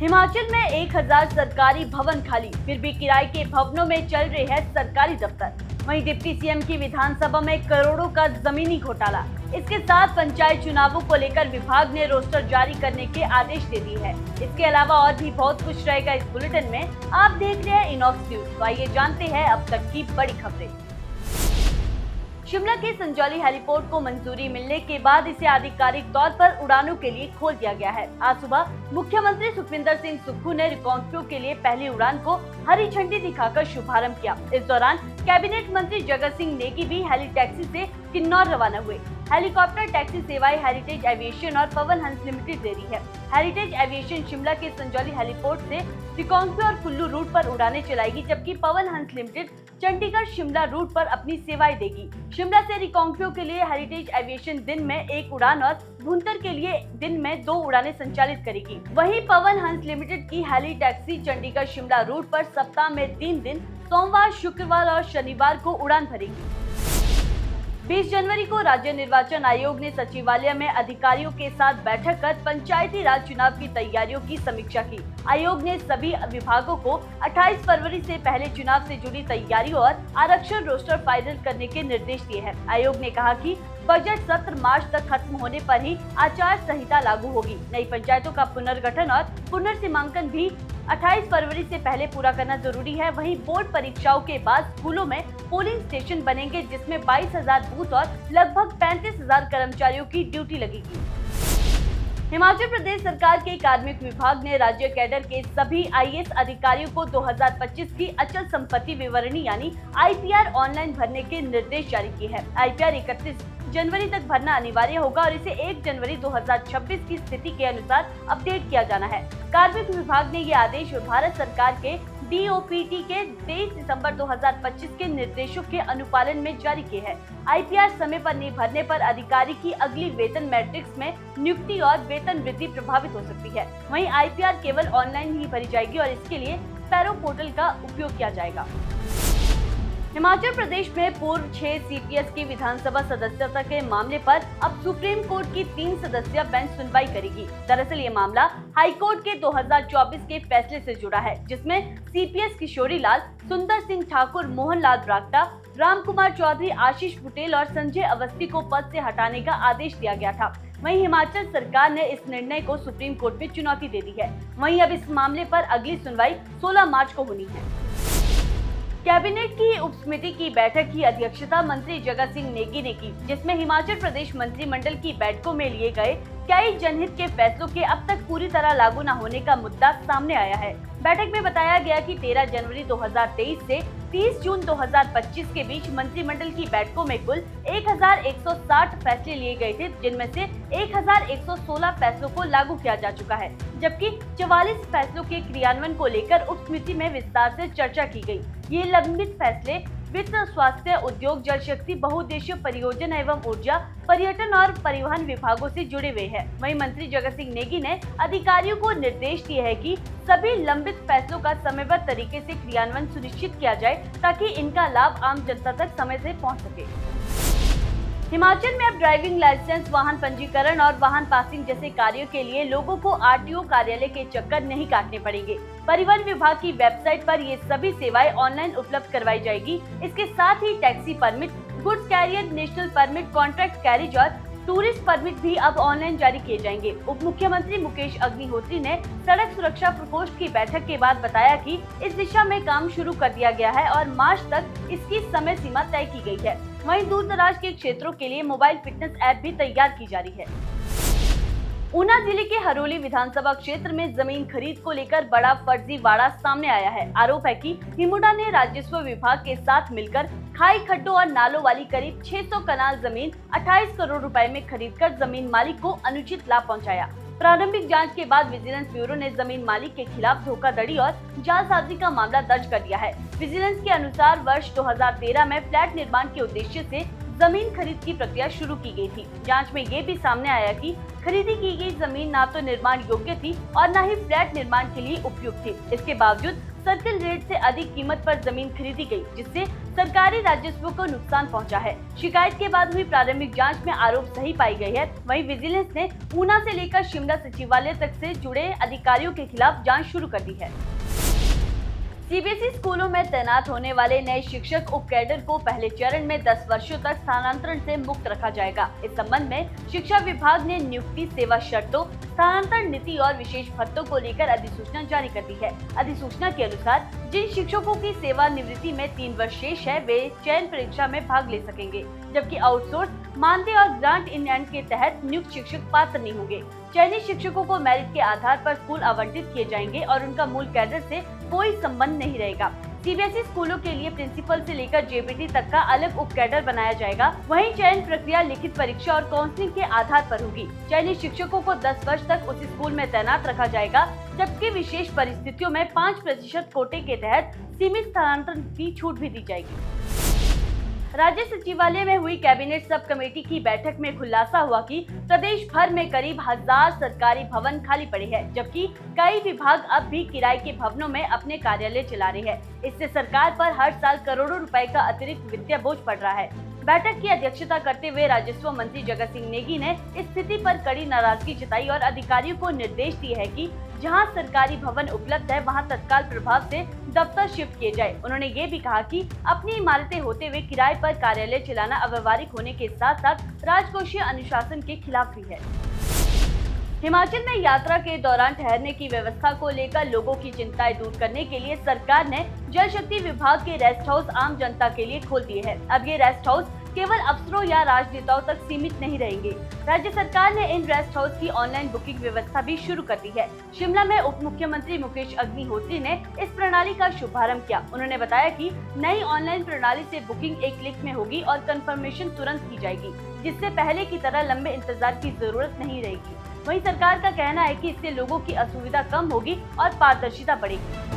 हिमाचल में 1000 सरकारी भवन खाली, फिर भी किराए के भवनों में चल रहे हैं सरकारी दफ्तर। वहीं डिप्टी सीएम की विधानसभा में करोड़ों का जमीनी घोटाला। इसके साथ पंचायत चुनावों को लेकर विभाग ने रोस्टर जारी करने के आदेश दे दिए हैं। इसके अलावा और भी बहुत कुछ रहेगा इस बुलेटिन में। आप देख रहे हैं इनॉक्स न्यूज। तो आइए जानते हैं अब तक की बड़ी खबरें। शिमला के संजौली हेलीपोर्ट को मंजूरी मिलने के बाद इसे आधिकारिक तौर पर उड़ानों के लिए खोल दिया गया है। आज सुबह मुख्यमंत्री सुखविंदर सिंह सुक्खू ने रिकांगपिओ के लिए पहली उड़ान को हरी झंडी दिखाकर शुभारंभ किया। इस दौरान कैबिनेट मंत्री जगत सिंह नेगी भी हेली टैक्सी से किन्नौर रवाना हुए। हेलीकॉप्टर टैक्सी सेवाएं हेरिटेज एविएशन और पवन हंस लिमिटेड दे रही है। हेरिटेज एविएशन शिमला के संजौली हेलीपोर्ट से रिकांगपिओ और कुल्लू रूट पर उड़ानें चलाएगी, जबकि पवन हंस लिमिटेड चंडीगढ़ शिमला रूट पर अपनी सेवाएं देगी। शिमला से रिकांगपिओ के लिए हेरिटेज एविएशन दिन में 1 उड़ान और भुंतर के लिए दिन में 2 उड़ानें संचालित करेगी। वहीं पवन हंस लिमिटेड की heli taxi Chandigarh Shimla route पर सप्ताह में 3 दिन सोमवार, शुक्रवार और शनिवार को उड़ान भरेगी। 20 जनवरी को राज्य निर्वाचन आयोग ने सचिवालय में अधिकारियों के साथ बैठक कर पंचायती राज चुनाव की तैयारियों की समीक्षा की। आयोग ने सभी विभागों को 28 फरवरी से पहले चुनाव से जुड़ी तैयारियों और आरक्षण रोस्टर फाइनल करने के निर्देश दिए हैं। आयोग ने कहा कि बजट सत्र मार्च तक खत्म होने पर ही आचार संहिता लागू होगी। नई पंचायतों का पुनर्गठन और पुनर्सीमांकन भी 28 फरवरी से पहले पूरा करना जरूरी है। वहीं बोर्ड परीक्षाओं के बाद स्कूलों में पोलिंग स्टेशन बनेंगे, जिसमें 22,000 बूथ और लगभग 35,000 कर्मचारियों की ड्यूटी लगेगी। हिमाचल प्रदेश सरकार के कार्मिक विभाग ने राज्य कैडर के सभी आईएएस अधिकारियों को 2025 की अचल संपत्ति विवरणी यानी आईपीआर ऑनलाइन भरने के निर्देश जारी किए हैं। आईपीआर 31 जनवरी तक भरना अनिवार्य होगा और इसे 1 जनवरी 2026 की स्थिति के अनुसार अपडेट किया जाना है। कार्मिक विभाग ने ये आदेश भारत सरकार के डीओपीटी के 23 दिसंबर 2025 के निर्देशों के अनुपालन में जारी किए हैं। आईपीआर समय पर नहीं भरने पर अधिकारी की अगली वेतन मैट्रिक्स में नियुक्ति और वेतन वृद्धि प्रभावित हो सकती है। वहीं आईपीआर केवल ऑनलाइन ही भरी जाएगी और इसके लिए पैरो पोर्टल का उपयोग किया जाएगा। हिमाचल प्रदेश में पूर्व 6 सीपीएस की विधानसभा सदस्यता के मामले पर अब सुप्रीम कोर्ट की 3 सदस्यीय बेंच सुनवाई करेगी। दरअसल ये मामला हाई कोर्ट के 2024 के फैसले से जुड़ा है, जिसमें सीपीएस किशोरी लाल, सुंदर सिंह ठाकुर, मोहन लाल ब्राक्टा, राम कुमार चौधरी, आशीष बुटेल और संजय अवस्थी को पद से हटाने का आदेश दिया गया था। वहीं हिमाचल सरकार ने इस निर्णय को सुप्रीम कोर्ट में चुनौती दे दी है। वहीं अब इस मामले पर अगली सुनवाई 16 मार्च को होनी है। कैबिनेट की उप समिति की बैठक की अध्यक्षता मंत्री जगत सिंह नेगी ने की, जिसमें हिमाचल प्रदेश मंत्रिमंडल की बैठकों में लिए गए कई जनहित के फैसलों के अब तक पूरी तरह लागू न होने का मुद्दा सामने आया है। बैठक में बताया गया कि 13 जनवरी 2023 से 30 जून 2025 के बीच मंत्रिमंडल की बैठकों में कुल 1160 फैसले लिए गए थे, जिनमें से 1116 फैसलों को लागू किया जा चुका है, जबकि 44 फैसलों के क्रियान्वयन को लेकर उप समिति में विस्तार से चर्चा की गई। ये लंबित फैसले वित्त, स्वास्थ्य, उद्योग, जल शक्ति, बहुउद्देशीय परियोजना एवं ऊर्जा, पर्यटन और परिवहन विभागों से जुड़े हुए हैं। वहीं मंत्री जगत सिंह नेगी ने अधिकारियों को निर्देश दिए हैं कि सभी लंबित फैसलों का समयबद्ध तरीके से क्रियान्वयन सुनिश्चित किया जाए, ताकि इनका लाभ आम जनता तक समय से पहुंच सके। हिमाचल में अब ड्राइविंग लाइसेंस, वाहन पंजीकरण और वाहन पासिंग जैसे कार्यों के लिए लोगों को आरटीओ कार्यालय के चक्कर नहीं काटने पड़ेंगे। परिवहन विभाग की वेबसाइट पर ये सभी सेवाएं ऑनलाइन उपलब्ध करवाई जाएगी। इसके साथ ही taxi permit, goods carrier, national permit, contract carriage और टूरिस्ट परमिट भी अब ऑनलाइन जारी किए जाएंगे। उप मुख्यमंत्री मुकेश अग्निहोत्री ने सड़क सुरक्षा प्रकोष्ठ की बैठक के बाद बताया कि इस दिशा में काम शुरू कर दिया गया है और मार्च तक इसकी समय सीमा तय की गई है। वहीं दूर दराज के क्षेत्रों के लिए मोबाइल फिटनेस ऐप भी तैयार की जा रही है। ऊना जिले के हरोली विधानसभा क्षेत्र में जमीन खरीद को लेकर बड़ा फर्जीवाड़ा सामने आया है। आरोप है कि हिमुडा ने राजस्व विभाग के साथ मिलकर खाई, खड्डों और नालों वाली करीब 600 कनाल जमीन 28 करोड़ रुपए में खरीदकर जमीन मालिक को अनुचित लाभ पहुंचाया। प्रारंभिक जांच के बाद विजिलेंस ब्यूरो ने जमीन मालिक के खिलाफ धोखाधड़ी और जालसाजी का मामला दर्ज कर दिया है। विजिलेंस के अनुसार वर्ष 2013 में फ्लैट निर्माण के उद्देश्य से जमीन खरीद की प्रक्रिया शुरू की गई थी। जांच में ये भी सामने आया कि खरीदी की गई जमीन न तो निर्माण योग्य थी और न ही फ्लैट निर्माण के लिए उपयुक्त थी। इसके बावजूद सर्किल रेट से अधिक कीमत पर जमीन खरीदी गई, जिससे सरकारी राजस्व को नुकसान पहुंचा है। शिकायत के बाद हुई प्रारंभिक जांच में आरोप सही पाई गई है। वहीं विजिलेंस ने ऊना से लेकर शिमला सचिवालय तक से जुड़े अधिकारियों के खिलाफ जांच शुरू कर दी है। सीबीएसई स्कूलों में तैनात होने वाले नए शिक्षक उप कैडर को पहले चरण में 10 वर्षों तक स्थानांतरण से मुक्त रखा जाएगा। इस संबंध में शिक्षा विभाग ने नियुक्ति, सेवा शर्तों, स्थानांतरण नीति और विशेष भत्तों को लेकर अधिसूचना जारी कर दी है। अधिसूचना के अनुसार जिन शिक्षकों की सेवानिवृत्ति में 3 वर्ष शेष है, वे चयन परीक्षा में भाग ले सकेंगे, जबकि आउटसोर्स, मानदेय और ग्रांट इन एंड के तहत नियुक्त शिक्षक पात्र नहीं होंगे। चयनित शिक्षकों को मेरिट के आधार पर स्कूल आवंटित किए जाएंगे और उनका मूल कैडर से कोई संबंध नहीं रहेगा। सीबीएसई स्कूलों के लिए प्रिंसिपल से लेकर जेबीटी तक का अलग उप कैडर बनाया जाएगा। वहीं चयन प्रक्रिया लिखित परीक्षा और काउंसलिंग के आधार पर होगी। चयनित शिक्षकों को 10 वर्ष तक उसी स्कूल में तैनात रखा जाएगा, जबकि विशेष परिस्थितियों में 5% कोटे के तहत सीमित स्थानांतरण की छूट भी दी जाएगी। राज्य सचिवालय में हुई कैबिनेट सब कमेटी की बैठक में खुलासा हुआ कि प्रदेश भर में करीब 1000 सरकारी भवन खाली पड़े हैं, जबकि कई विभाग अब भी किराए के भवनों में अपने कार्यालय चला रहे हैं। इससे सरकार पर हर साल करोड़ों रुपए का अतिरिक्त वित्तीय बोझ पड़ रहा है। बैठक की अध्यक्षता करते हुए राजस्व मंत्री जगत सिंह नेगी ने इस स्थिति पर कड़ी नाराजगी जताई और अधिकारियों को निर्देश दिए हैं कि जहां सरकारी भवन उपलब्ध है, वहां तत्काल प्रभाव से दफ्तर शिफ्ट किए जाए। उन्होंने ये भी कहा कि अपनी इमारतें होते हुए किराए पर कार्यालय चलाना अव्यवहारिक होने के साथ साथ राजकोषीय अनुशासन के खिलाफ भी है। हिमाचल में यात्रा के दौरान ठहरने की व्यवस्था को लेकर लोगों की चिंताएं दूर करने के लिए सरकार ने जल शक्ति विभाग के रेस्ट हाउस आम जनता के लिए खोल दिए हैं। अब ये रेस्ट हाउस केवल अफसरों या राजनेताओं तक सीमित नहीं रहेंगे। राज्य सरकार ने इन रेस्ट हाउस की ऑनलाइन बुकिंग व्यवस्था भी शुरू कर दी है। शिमला में उप मुख्यमंत्री मुकेश अग्निहोत्री ने इस प्रणाली का शुभारंभ किया। उन्होंने बताया कि नई ऑनलाइन प्रणाली से बुकिंग एक क्लिक में होगी और कंफर्मेशन तुरंत की जाएगी, जिससे पहले की तरह लंबे इंतजार की जरूरत नहीं रहेगी। वहीं सरकार का कहना है कि इससे लोगों की असुविधा कम होगी और पारदर्शिता बढ़ेगी।